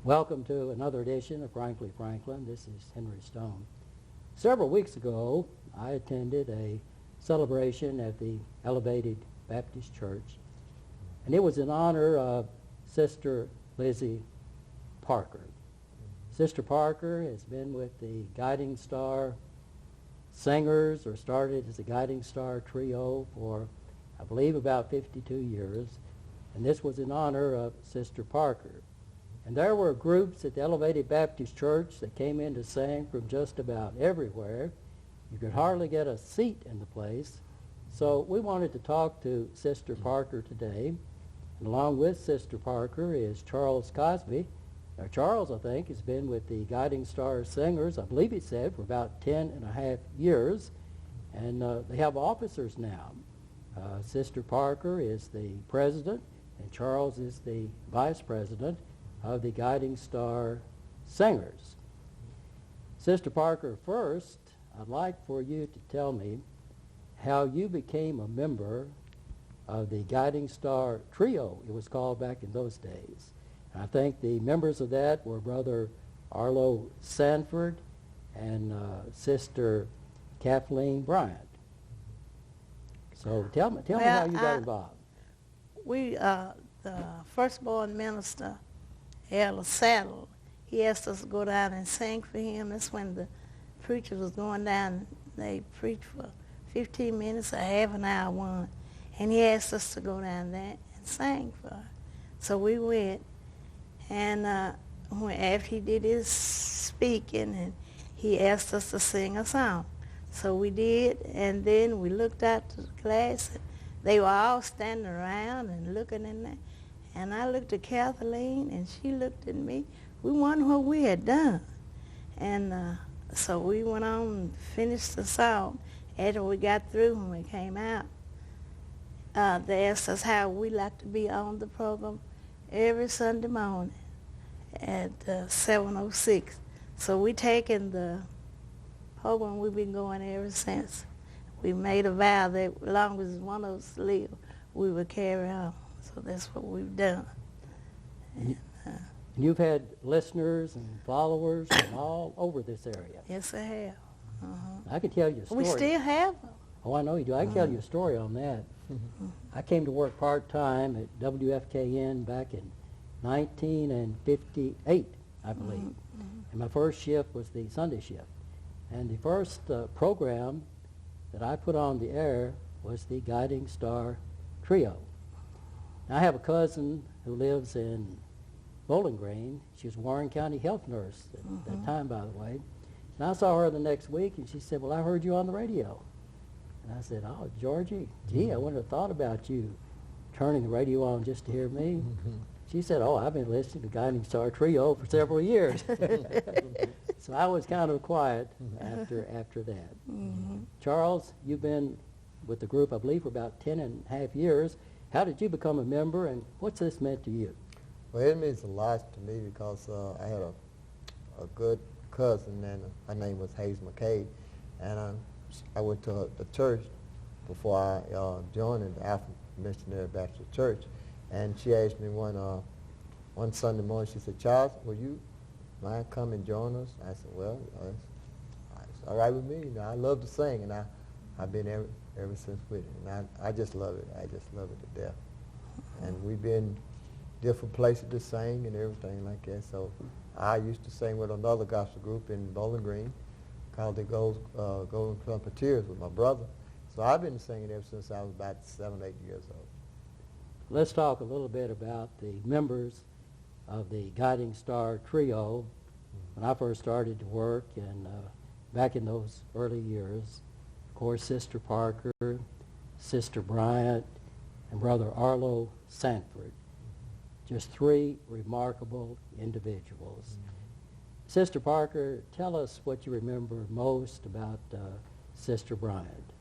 Welcome to another edition of Frankly Franklin. This is Henry Stone. Several weeks ago, I attended a celebration at the Elevated Baptist Church, and it was in honor of Sister Lizzie Parker. Sister Parker has been with the Guiding Star Singers, or started as a Guiding Star trio for, I believe, about 52 years, and this was in honor of Sister Parker. And there were groups at the Elevated Baptist Church that came in to sing from just about everywhere. You could hardly get a seat in the place. So we wanted to talk to Sister Parker today. And along with Sister Parker is Charles Cosby. Now, Charles, I think, has been with the Guiding Star Singers, I believe he said, for about 10 and a half years. And they have officers now. Sister Parker is the president, and Charles is the vice president of the Guiding Star Singers. Sister Parker, first, I'd like for you to tell me how you became a member of the Guiding Star Trio, it was called back in those days. And I think the members of that were Brother Arlo Sanford and Sister Kathleen Bryant. So tell me how you got involved. We, the firstborn minister, Elder Saddle, he asked us to go down and sing for him. That's when the preacher was going down. They preached for 15 minutes, a half an hour one. And he asked us to go down there and sing for her. So we went. And after he did his speaking, and he asked us to sing a song. So we did, and then we looked out to the class. And they were all standing around and looking in there. And I looked at Kathleen, and she looked at me. We wondered what we had done. And so we went on and finished the song. After we got through, when we came out, they asked us how we like to be on the program every Sunday morning at 7:06. So we taken the program we've been going ever since. We made a vow that as long as one of us live, we would carry on. So that's what we've done. And you've had listeners and followers from all over this area. Yes, I have. I can tell you a story. We still have them. Oh, I know you do. I can tell you a story on that. I came to work part-time at WFKN back in 1958, I believe. And my first shift was the Sunday shift. And the first program that I put on the air was the Guiding Star Trio. Now, I have a cousin who lives in Bowling Green. She was a Warren County health nurse at that time, by the way. And I saw her the next week, and she said, "Well, I heard you on the radio." And I said, "Oh, Georgie, gee, I wouldn't have thought about you turning the radio on just to hear me." She said, "Oh, I've been listening to Guiding Star Trio for several years." So I was kind of quiet after that. Charles, you've been with the group, I believe, for about 10 and a half years. How did you become a member, and what's this meant to you? Well, it means a lot to me because I had a good cousin, and her name was Hayes McKay, and I went to the church before I joined the African Missionary Baptist Church, and she asked me one Sunday morning, she said, "Charles, will you mind come and join us?" I said, "Well, it's all right with me. You know, I love to sing, and I've been ever since with it, and I just love it. I just love it to death. And we've been different places to sing and everything like that. So I used to sing with another gospel group in Bowling Green called the Golden Trumpeters with my brother. So I've been singing ever since I was about 7, 8 years old. Let's talk a little bit about the members of the Guiding Star Trio. When I first started to work, and back in those early years, of course, Sister Parker, Sister Bryant, and Brother Arlo Sanford. Just three remarkable individuals. Sister Parker, tell us what you remember most about Sister Bryant.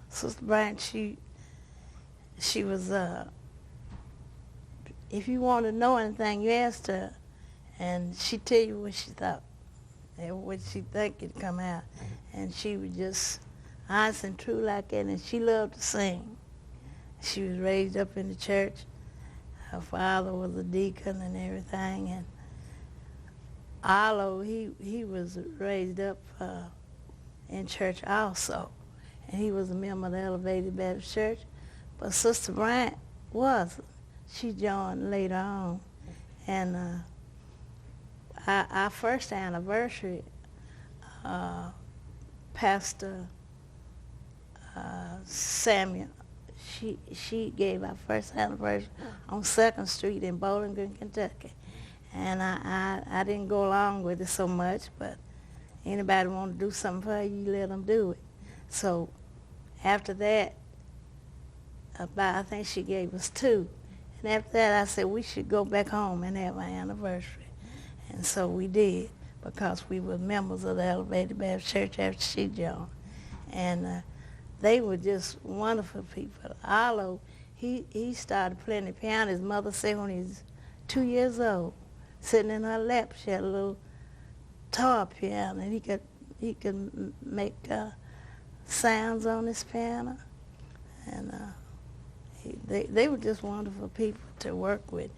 Sister Bryant, she was, if you want to know anything, you asked her, and she'd tell you what she thought, and what she think would come out. And she was just honest and true like that, and she loved to sing. She was raised up in the church. Her father was a deacon and everything, and Arlo, he was raised up in church also, and he was a member of the Elevated Baptist Church. But Sister Bryant wasn't. She joined later on, and our first anniversary, Pastor Samuel, she gave our first anniversary on 2nd Street in Bowling Green, Kentucky. And I didn't go along with it so much, but anybody want to do something for you, let them do it. So after that, I think she gave us 2. And after that, I said we should go back home and have our anniversary. And so we did, because we were members of the Elevated Baptist Church after she joined. And they were just wonderful people. Arlo, he started playing the piano. His mother said when he was 2 years old, sitting in her lap, she had a little toy piano, and he could make sounds on his piano. And they were just wonderful people to work with.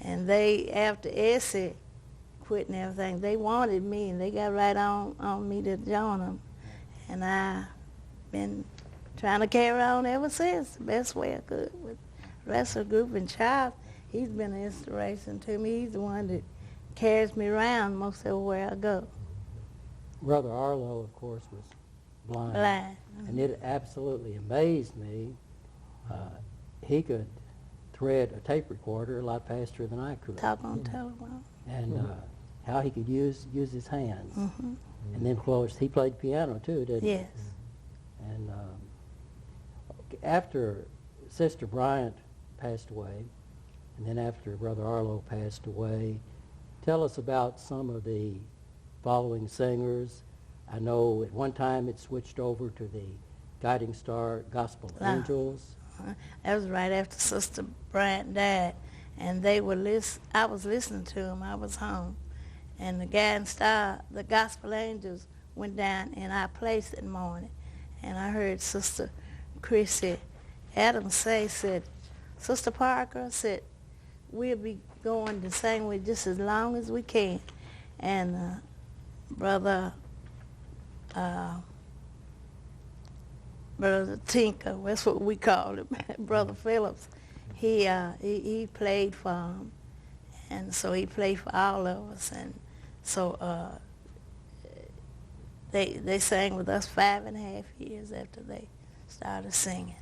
And they, after Essie quit and everything, they wanted me, and they got right on me to join them. And I've been trying to carry on ever since, the best way I could with the rest of the group. And Charles, he's been an inspiration to me. He's the one that carries me around most everywhere I go. Brother Arlo, of course, was blind. Mm-hmm. And it absolutely amazed me. He could thread a tape recorder a lot faster than I could. Talk on telephone. And how he could use his hands. Mm-hmm. And then, of course, he played piano too, didn't Yes. he? And after Sister Bryant passed away, and then after Brother Arlo passed away, tell us about some of the following singers. I know at one time it switched over to the Guiding Star Gospel Angels. That was right after Sister Bryant died, and they were I was listening to them. I was home, and the Guiding Star, the Gospel Angels, went down in our place that morning, and I heard Sister Chrissy Adams said, Sister Parker said, we'll be going to sing with just as long as we can. And Brother Tinker, that's what we called him, Brother Phillips, he played for him, and so he played for all of us. And so they sang with us 5.5 years after they started singing.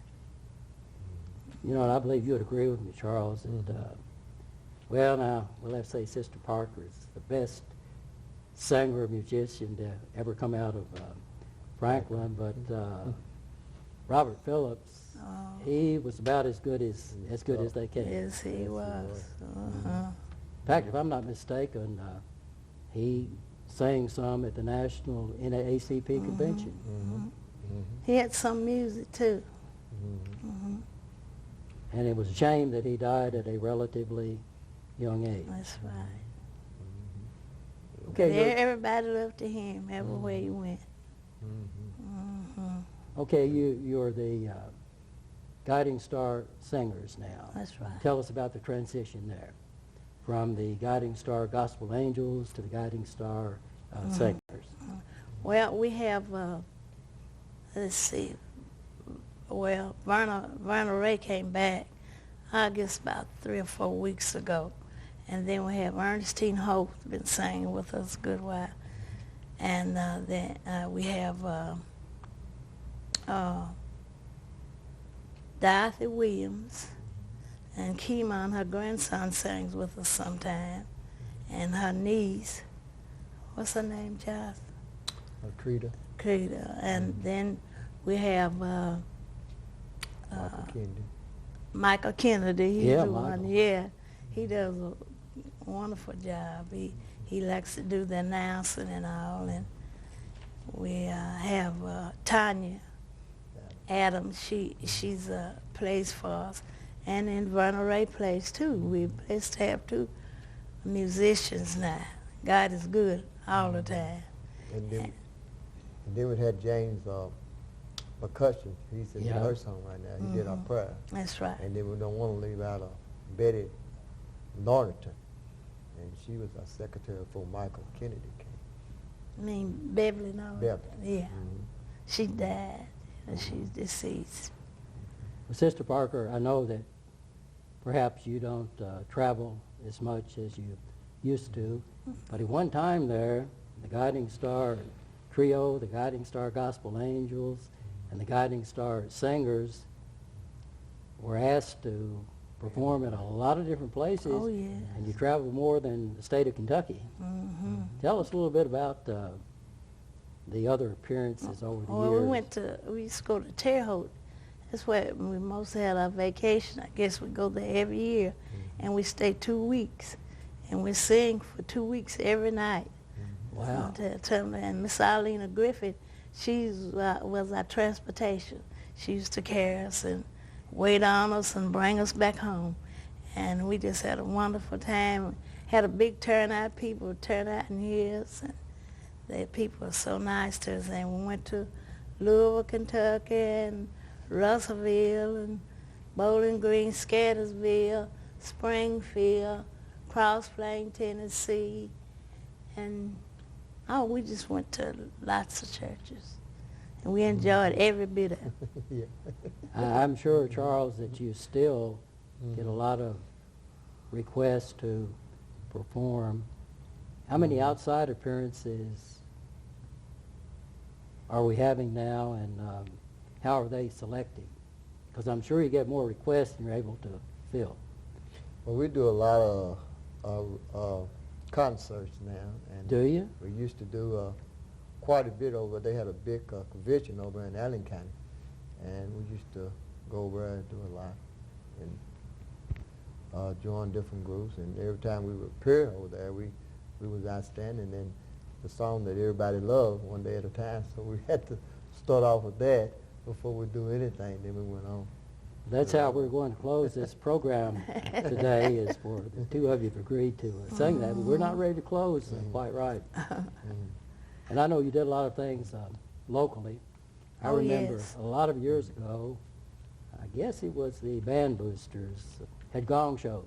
You know, and I believe you would agree with me, Charles, that, well, now, we'll have to say Sister Parker is the best singer or musician to ever come out of Franklin, but Robert Phillips, he was about as good as they came. Yes, he was. In fact, if I'm not mistaken, he sang some at the National NAACP convention. He had some music too. And it was a shame that he died at a relatively young age. That's right. Okay, Everybody looked to him everywhere he went. okay, you're the Guiding Star Singers now. That's right. Tell us about the transition there, from the Guiding Star Gospel Angels to the Guiding Star Singers. Well, we have, let's see, well, Verna Ray came back, I guess about 3 or 4 weeks ago. And then we have Ernestine Hope, been singing with us a good while. And then we have Dorothy Williams, and Keemon, her grandson, sings with us sometime. And her niece, what's her name, Charles? Trita. Krita. And then we have Michael Kennedy. He's the one. Yeah, he does a wonderful job. He likes to do the announcing and all. And we have Tanya Adams. She's plays for us, and then Verna Ray plays too. We're blessed to have 2 musicians now. God is good all the time. And then we had James McCutcheon. He's in the nurse home right now. He did our prayer. That's right. And then we don't want to leave out Betty Norrington. And she was a secretary before Michael Kennedy came. I mean, Beverly, no? Beverly. Yeah. Mhm. She died, and she's deceased. Well, Sister Parker, I know that perhaps you don't travel as much as you used to, but at one time there, the Guiding Star Trio, the Guiding Star Gospel Angels, and the Guiding Star Singers were asked to perform in a lot of different places, Oh, yeah. and you traveled more than the state of Kentucky. Mm-hmm. Tell us a little bit about the other appearances over the Well, years. we used to go to Terre Haute. That's where we mostly had our vacation. I guess we go there every year, and we stay 2 weeks, and we sing for 2 weeks every night. Wow. And Miss Arlena Griffith, she was our transportation. She used to carry us and wait on us and bring us back home. And we just had a wonderful time. Had a big turnout. People would turn out and hear us. And the people were so nice to us. And we went to Louisville, Kentucky, and Russellville, and Bowling Green, Scattersville, Springfield, Cross Plain, Tennessee. And we just went to lots of churches. And we enjoyed every bit of it. Yeah. I'm sure, Charles, that you still get a lot of requests to perform. How many outside appearances are we having now, and how are they selected? Because I'm sure you get more requests than you're able to fill. Well, we do a lot of concerts now. And Do you? we used to do quite a bit over. They had a big convention over in Allen County, and we used to go over there and do a lot and join different groups. And every time we would appear over there, we was outstanding. And the song that everybody loved, One Day at a Time. So we had to start off with that before we do anything. Then we went on. That's how we're going to close this program today, is for the two of you have agreed to sing that, but we're not ready to close quite right. And I know you did a lot of things locally. I remember yes. a lot of years ago, I guess it was the Band Boosters had gong shows.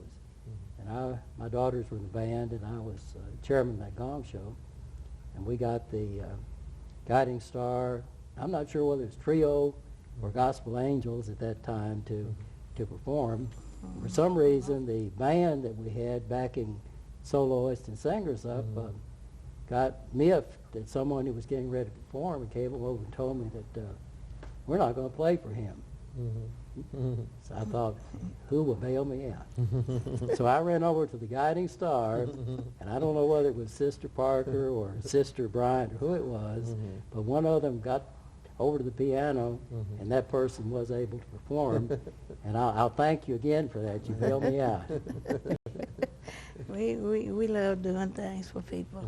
And my daughters were in the band, and I was chairman of that gong show. And we got the Guiding Star, I'm not sure whether it's trio or Gospel Angels at that time to perform. For some reason, the band that we had backing soloists and singers up got miffed that someone who was getting ready to perform and came over and told me that we're not going to play for him. So I thought, who will bail me out? So I ran over to the Guiding Star, and I don't know whether it was Sister Parker or Sister Bryant or who it was, but one of them got over to the piano, and that person was able to perform. And I'll thank you again for that. You bailed me out. We love doing things for people.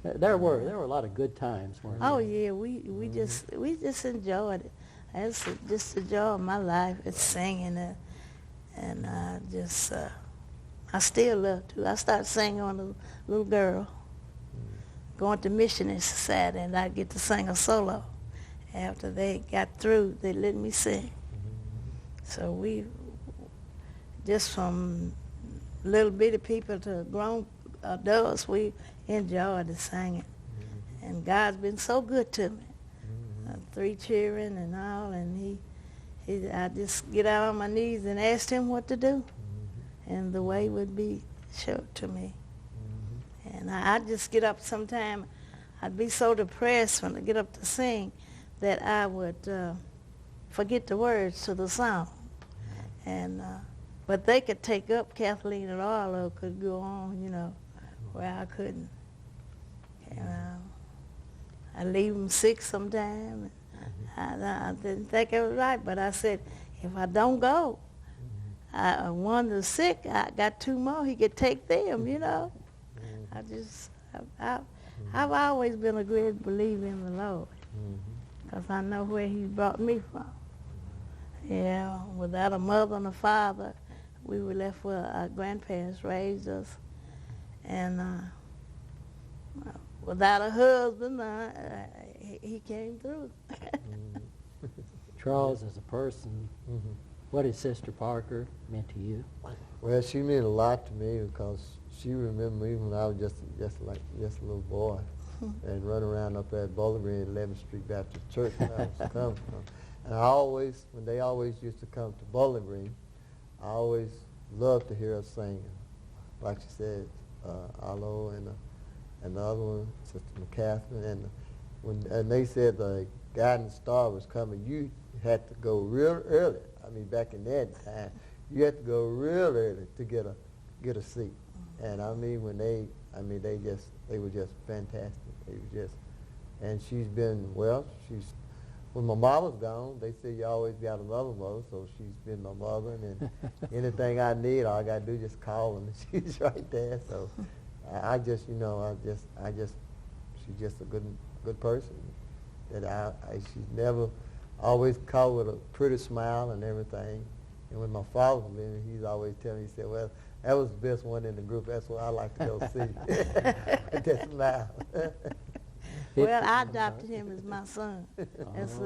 There were a lot of good times, weren't there? Oh yeah, we just enjoyed it. That's just the joy of my life. It's singing, and I still love to. I started singing when I was a little girl, going to Missionary Society, and I'd get to sing a solo. After they got through, they let me sing. So we, just from little bitty people to grown adults, we enjoyed the singing. And God's been so good to me. 3 children and all, and I just get out on my knees and asked him what to do, and the way would be showed to me. And I'd just get up sometime. I'd be so depressed when I get up to sing that I would forget the words to the song. And but they could take up, Kathleen and Arlo could go on, where I couldn't. I leave them sick sometime. I didn't think it was right, but I said, if I don't go, one is sick, I got 2 more, he could take them, I've always been a great believer in the Lord, because I know where he brought me from. Yeah, without a mother and a father, we were left where our grandparents raised us. And without a husband, he came through. Charles, as a person, what has Sister Parker meant to you? Well, she meant a lot to me because she remembered me when I was just a little boy and run around up at Bowling Green, 11th Street Baptist Church when I was coming from. And when they always used to come to Bowling Green, I always loved to hear her sing. Like she said, Arlo and the other one, Sister McCaffrey, and they said the guiding star was coming. You had to go real early. I mean, back in that time, you had to go real early to get a seat. And I mean, they were just fantastic. They were just, and when my mama's gone, they say you always got another mother, so she's been my mother, and anything I need, all I gotta do is just call her, and she's right there. So she's just a good person. That she's never always called with a pretty smile and everything. And when my father was living, he's always telling me, he said, well, that was the best one in the group. That's what I like to go see. With that smile. Well, I adopted him as my son. That's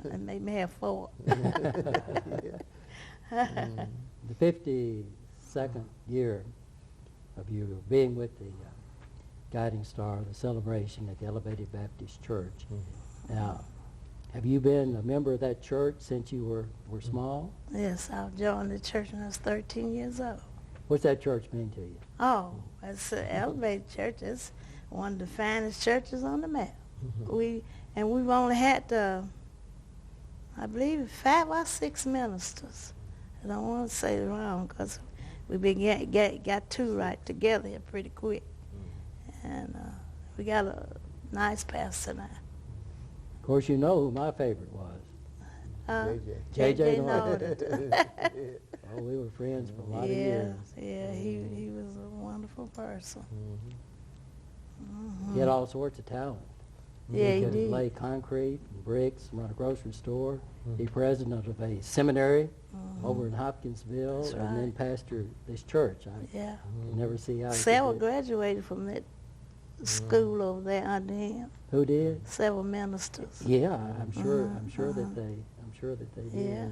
it made me have 4. The 52nd year of you being with the Guiding Star, the celebration at the Elevated Baptist Church. Now, have you been a member of that church since you were small? Yes, I joined the church when I was 13 years old. What's that church mean to you? Oh, it's the Elevated Church. It's one of the finest churches on the map. We've only had, I believe, 5 or 6 ministers. I don't want to say it wrong because we got 2 right together here pretty quick. And we got a nice pastor now. Of course, you know who my favorite was. J.J. Norton. Oh, we were friends for a lot of years. Yeah, he was a wonderful person. He had all sorts of talent. Yeah, he could did. lay concrete, and bricks, run a grocery store, be president of a seminary over in Hopkinsville, That's and then right. pastor this church. I Yeah. can never see how he Several could do it. graduated from that school over there under him. Who did? Several ministers. Yeah, I'm sure that they did. Yeah.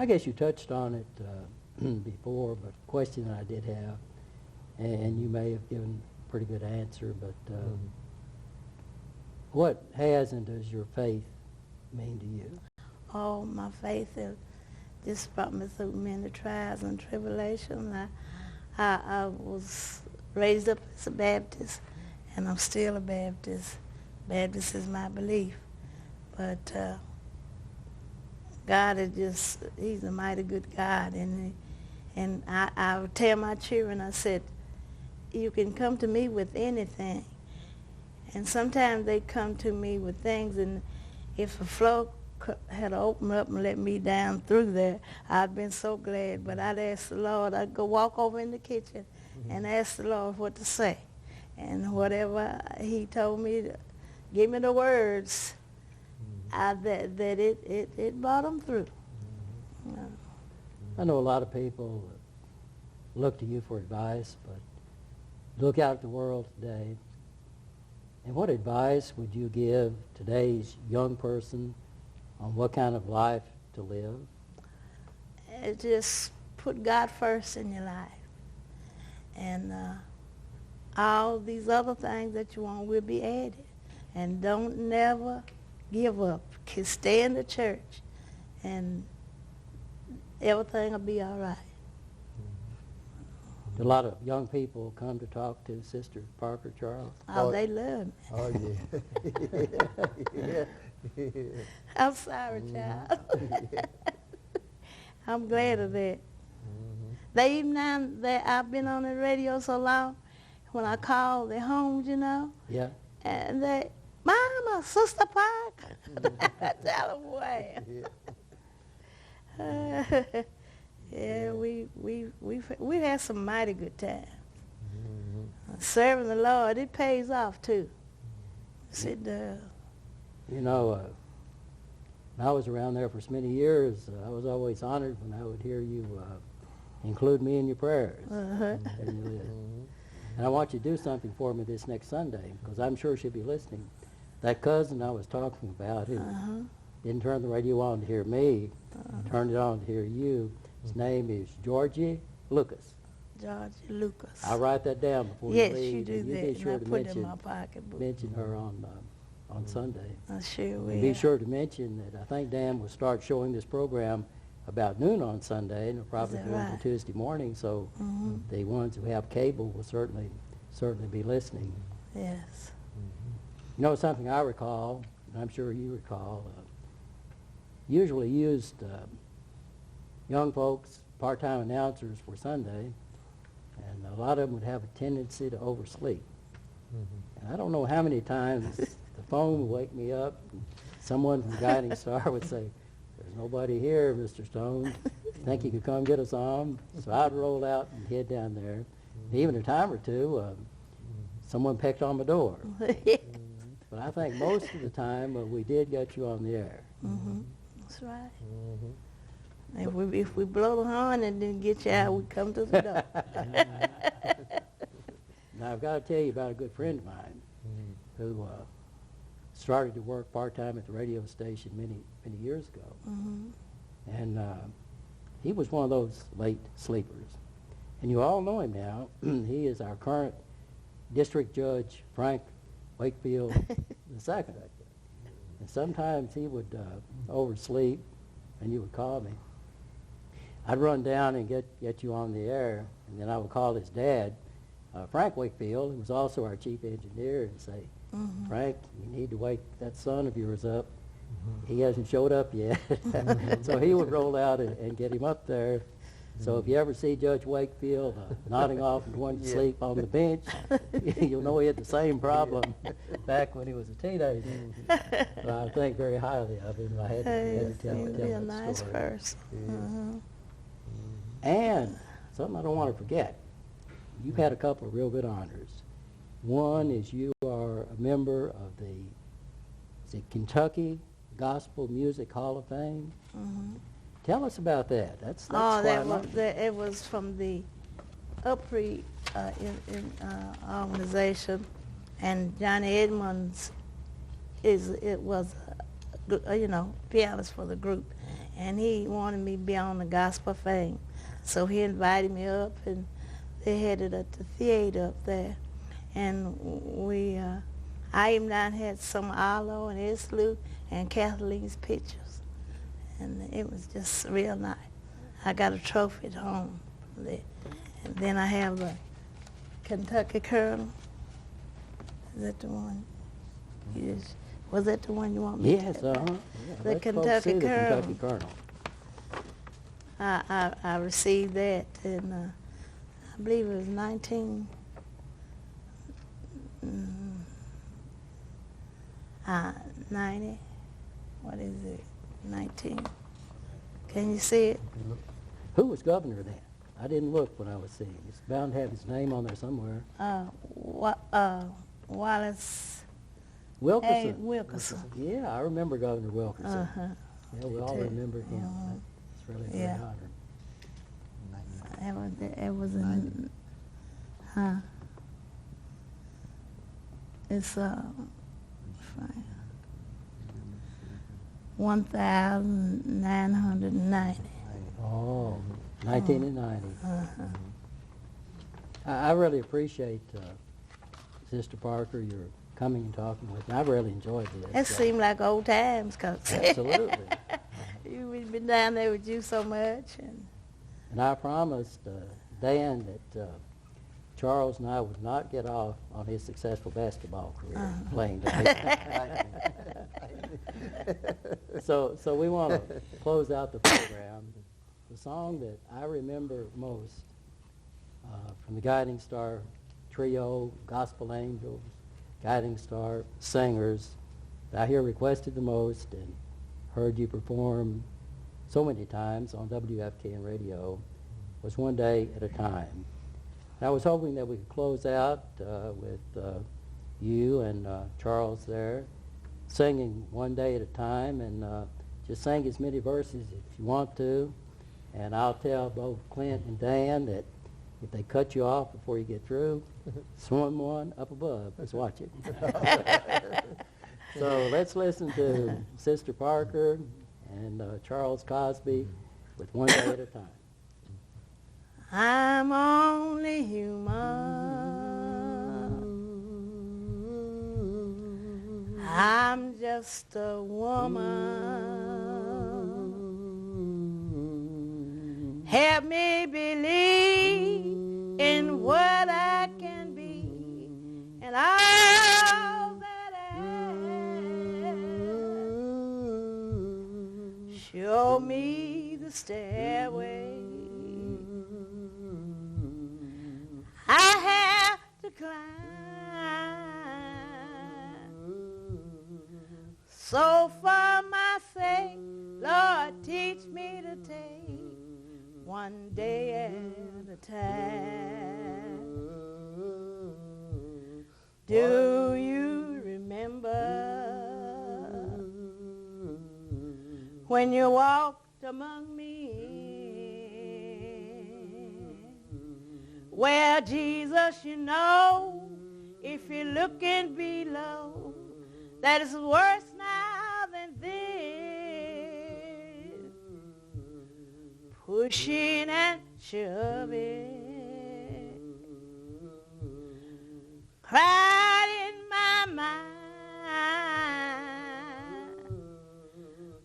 I guess you touched on it before, but a question that I did have, and you may have given a pretty good answer, but what has and does your faith mean to you? Oh, my faith is this brought me through many trials and tribulations. I was raised up as a Baptist, and I'm still a Baptist. Baptist is my belief. But God is just, he's a mighty good God. And I would tell my children, I said, you can come to me with anything. And sometimes they come to me with things, and if a floor had opened up and let me down through there, I'd been so glad. But I'd ask the Lord, I'd go walk over in the kitchen and ask the Lord what to say. And whatever he told me, to give me the words, that it brought them through. I know a lot of people look to you for advice, but look out at the world today. And what advice would you give today's young person on what kind of life to live? Just put God first in your life. And all these other things that you want will be added. And don't never give up. Stay in the church, and everything will be all right. A lot of young people come to talk to Sister Parker Charles. Oh, they love me. Oh, yeah. Yeah. I'm sorry, child. I'm glad of that. They even now that I've been on the radio so long, when I call their homes, you know, Yeah. and they, Mama, Sister Parker. I tell them where. Yeah, we had some mighty good times. Serving the Lord, it pays off too. Sit down. You know, when I was around there for so many years, I was always honored when I would hear you include me in your prayers. And you did. And I want you to do something for me this next Sunday, because I'm sure she'll be listening. That cousin I was talking about who didn't turn the radio on to hear me, turned it on to hear you, His name is Georgie Lucas. George Lucas. I'll write that down before Yes, you leave. you do and you that, be and sure I to put it in my pocketbook. mention her on Sunday. I sure And will. be sure to mention that I think Dan will start showing this program about noon on Sunday, and it'll probably that go into right? Tuesday morning. So Mhm. the ones who have cable will certainly be listening. Yes. You know, something I recall, and I'm sure you recall, usually used young folks, part-time announcers for Sunday, and a lot of them would have a tendency to oversleep. And I don't know how many times the phone would wake me up, and someone from Guiding Star would say, "There's nobody here, Mr. Stone. Think you could come get us on?" So I'd roll out and head down there. Even a time or two, someone pecked on my door. But I think most of the time we did get you on the air. Mhm. That's right. If we blow the horn and didn't get you out, we come to the door. Now, I've got to tell you about a good friend of mine who started to work part-time at the radio station many years ago. Mhm. And he was one of those late sleepers. And you all know him now. He is our current District Judge, Frank Wakefield II. And sometimes he would oversleep, and you would call me. I'd run down and get you on the air, and then I would call his dad, Frank Wakefield, who was also our chief engineer, and say, "Frank, you need to wake that son of yours up. He hasn't showed up yet." So he would roll out and get him up there. So if you ever see Judge Wakefield nodding off and going to sleep on the bench, you'll know he had the same problem back when he was a teenager. But I think very highly of him. I had to tell He'd be a that nice story. person. Mhm. And something I don't want to forget, you've had a couple of real good honors. One is you are a member of the Kentucky Gospel Music Hall of Fame. Mhm. Tell us about that. That's Oh, quite that an was honor. it was from the Upre organization, and Johnny Edmonds was pianist for the group, and he wanted me to be on the gospel fame, so he invited me up, and they had it at the theater up there, and I even down had some Arlo and Islu and Kathleen's pictures. And it was just real nice. I got a trophy at home from there. And then I have the Kentucky Colonel. Is that the one? Was that the one you want me Yes, to? uh-huh. Yeah, The let's folks Kentucky see the Colonel. Kentucky Colonel. I received that in, I believe it was 90. What is it? 19. Can you see it? Who was governor then? I didn't look when I was seeing. It's bound to have his name on there somewhere. Wallace Wilkerson. Wilkerson. Yeah, I remember Governor Wilkerson. Uh-huh. Yeah, we all too. remember him. Uh-huh. It's really a great Yeah. honor. It was in, it's 1,990. Oh, 1990. Uh-huh. I really appreciate Sister Parker, your coming and talking with me. I really enjoyed this. It seemed like old times, cause Absolutely. we've been down there with you so much, And I promised Dan that Charles and I would not get off on his successful basketball career playing the So we want to close out the program. The song that I remember most from the Guiding Star Trio, Gospel Angels, Guiding Star Singers, that I hear requested the most and heard you perform so many times on WFKN radio, was One Day at a Time. And I was hoping that we could close out with you and Charles there, singing One Day at a Time, and just sing as many verses if you want to. And I'll tell both Clint and Dan that if they cut you off before you get through, someone up above is watching. So let's listen to Sister Parker and Charles Cosby with One Day at a Time. I'm only human. I'm just a woman. Help me believe in what I can be and all that I am. Show me the stairway I have to climb. So for my sake, Lord, teach me to take one day at a time. Do you remember when you walked among me? Well, Jesus, you know, if you're looking below, that is worse now than this. Pushing and shoving, cried in my mind.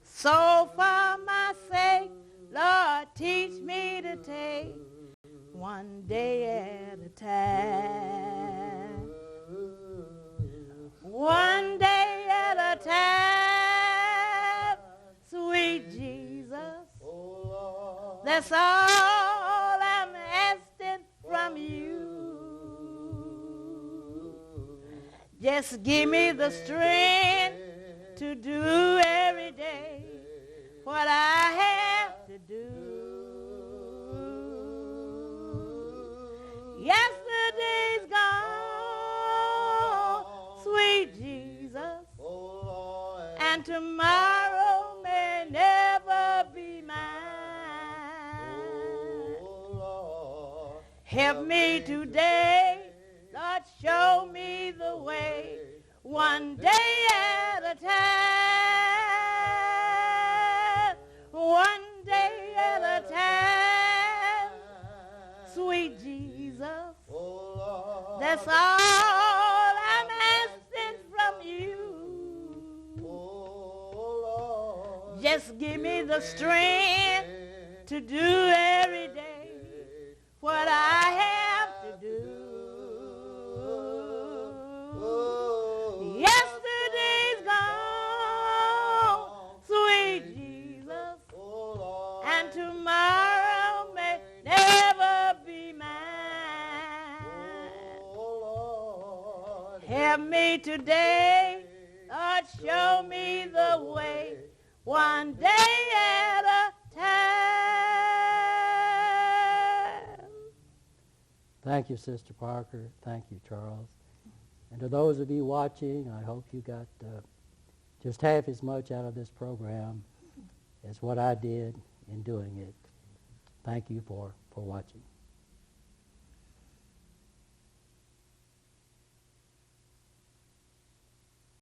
So for my sake, Lord, teach me to take one day at a time. One day at a time, sweet Jesus. That's all I'm asking from you. Just give me the strength to do every day what I have to do. Yesterday's gone, sweet Jesus, and tomorrow may never be mine. Help me today, Lord, show me the way, one day at a time, one day at a time, sweet Jesus. That's all I'm asking from you. Just give me the strength to do every day what I have to do. Yesterday's gone, sweet Jesus, and tomorrow may never be mine. Help me today, Lord, show me the way, one day at a time. Thank you, Sister Parker. Thank you, Charles. And to those of you watching, I hope you got just half as much out of this program as what I did in doing it. Thank you for watching.